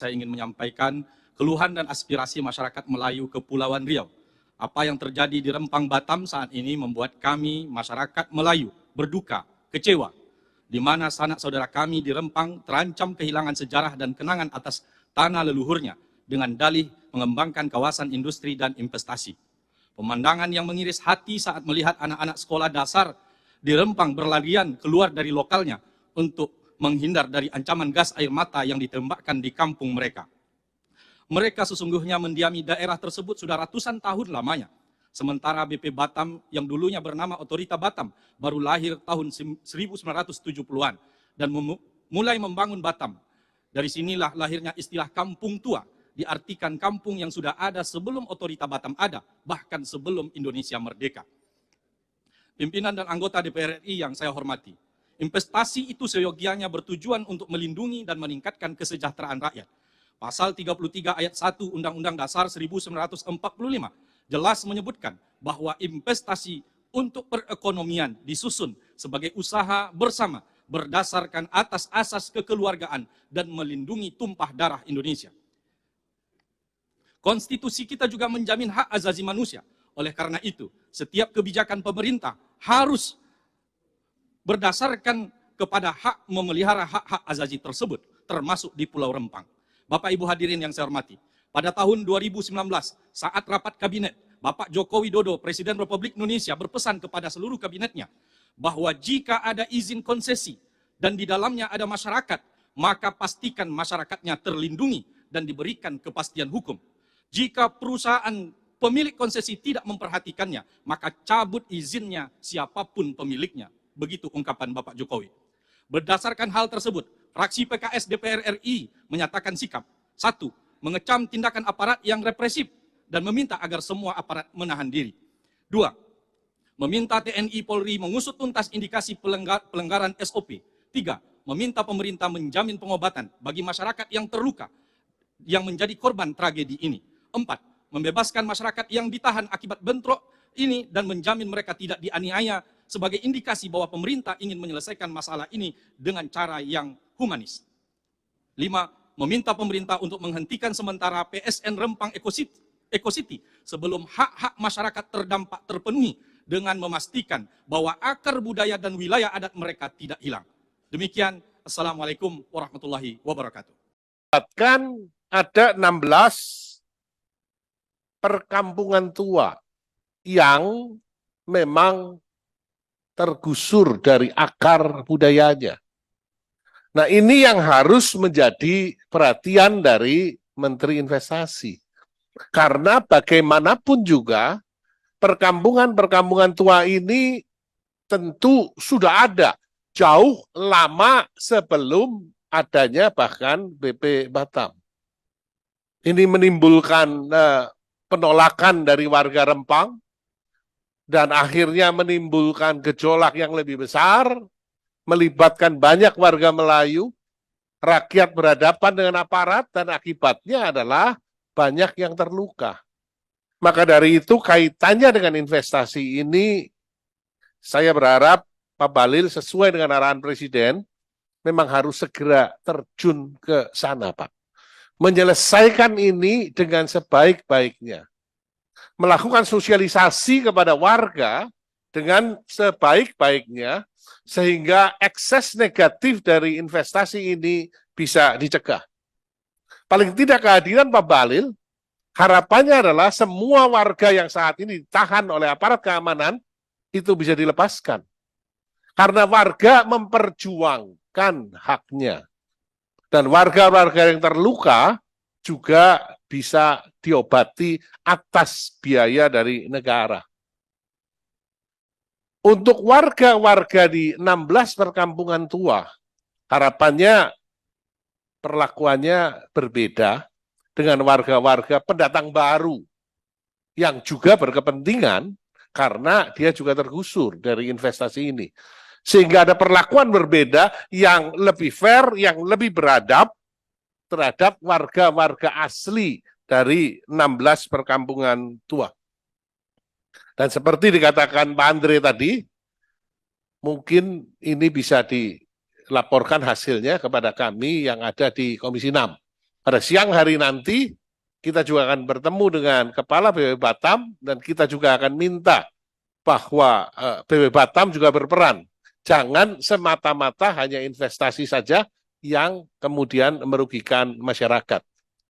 saya ingin menyampaikan keluhan dan aspirasi masyarakat Melayu Kepulauan Riau. Apa yang terjadi di Rempang, Batam saat ini membuat kami, masyarakat Melayu, berduka, kecewa, di mana sanak saudara kami di Rempang terancam kehilangan sejarah dan kenangan atas tanah leluhurnya dengan dalih mengembangkan kawasan industri dan investasi. Pemandangan yang mengiris hati saat melihat anak-anak sekolah dasar di Rempang berlarian keluar dari lokalnya untuk menghindar dari ancaman gas air mata yang ditembakkan di kampung mereka. Mereka sesungguhnya mendiami daerah tersebut sudah ratusan tahun lamanya. Sementara BP Batam yang dulunya bernama Otorita Batam baru lahir tahun 1970-an dan mulai membangun Batam. Dari sinilah lahirnya istilah kampung tua, diartikan kampung yang sudah ada sebelum Otorita Batam ada, bahkan sebelum Indonesia merdeka. Pimpinan dan anggota DPR RI yang saya hormati, investasi itu seyogianya bertujuan untuk melindungi dan meningkatkan kesejahteraan rakyat. Pasal 33 ayat 1 Undang-Undang Dasar 1945 jelas menyebutkan bahwa investasi untuk perekonomian disusun sebagai usaha bersama berdasarkan atas asas kekeluargaan dan melindungi tumpah darah Indonesia. Konstitusi kita juga menjamin hak asasi manusia. Oleh karena itu, setiap kebijakan pemerintah harus berdasarkan kepada hak memelihara hak-hak asasi tersebut, termasuk di Pulau Rempang. Bapak Ibu hadirin yang saya hormati, pada tahun 2019 saat rapat kabinet, Bapak Joko Widodo, Presiden Republik Indonesia berpesan kepada seluruh kabinetnya bahwa jika ada izin konsesi dan di dalamnya ada masyarakat, maka pastikan masyarakatnya terlindungi dan diberikan kepastian hukum. Jika perusahaan pemilik konsesi tidak memperhatikannya, maka cabut izinnya siapapun pemiliknya. Begitu ungkapan Bapak Jokowi. Berdasarkan hal tersebut, fraksi PKS DPR RI menyatakan sikap. 1. Mengecam tindakan aparat yang represif dan meminta agar semua aparat menahan diri. 2. Meminta TNI Polri mengusut tuntas indikasi pelanggaran SOP. 3. Meminta pemerintah menjamin pengobatan bagi masyarakat yang terluka yang menjadi korban tragedi ini. 4. Membebaskan masyarakat yang ditahan akibat bentrok ini dan menjamin mereka tidak dianiaya sebagai indikasi bahwa pemerintah ingin menyelesaikan masalah ini dengan cara yang humanis. 5. Meminta pemerintah untuk menghentikan sementara PSN Rempang Eco City sebelum hak-hak masyarakat terdampak terpenuhi dengan memastikan bahwa akar budaya dan wilayah adat mereka tidak hilang. Demikian, Assalamualaikum warahmatullahi wabarakatuh. Ada 16 perkampungan tua yang memang tergusur dari akar budayanya. Nah, ini yang harus menjadi perhatian dari Menteri Investasi. Karena bagaimanapun juga perkampungan-perkampungan tua ini tentu sudah ada jauh lama sebelum adanya bahkan BP Batam. Ini menimbulkan penolakan dari warga Rempang dan akhirnya menimbulkan gejolak yang lebih besar, melibatkan banyak warga Melayu, rakyat berhadapan dengan aparat, dan akibatnya adalah banyak yang terluka. Maka dari itu kaitannya dengan investasi ini, saya berharap Pak Bahlil sesuai dengan arahan Presiden, memang harus segera terjun ke sana, Pak. Menyelesaikan ini dengan sebaik-baiknya. Melakukan sosialisasi kepada warga dengan sebaik-baiknya, sehingga ekses negatif dari investasi ini bisa dicegah. Paling tidak kehadiran Pak Bahlil, harapannya adalah semua warga yang saat ini ditahan oleh aparat keamanan, itu bisa dilepaskan. Karena warga memperjuangkan haknya. Dan warga-warga yang terluka juga bisa diobati atas biaya dari negara. Untuk warga-warga di 16 perkampungan tua, harapannya perlakuannya berbeda dengan warga-warga pendatang baru yang juga berkepentingan karena dia juga tergusur dari investasi ini. Sehingga ada perlakuan berbeda yang lebih fair, yang lebih beradab terhadap warga-warga asli dari 16 perkampungan tua. Dan seperti dikatakan Pak Andre tadi, mungkin ini bisa dilaporkan hasilnya kepada kami yang ada di Komisi 6. Pada siang hari nanti, kita juga akan bertemu dengan Kepala BW Batam, dan kita juga akan minta bahwa BW Batam juga berperan. Jangan semata-mata hanya investasi saja yang kemudian merugikan masyarakat.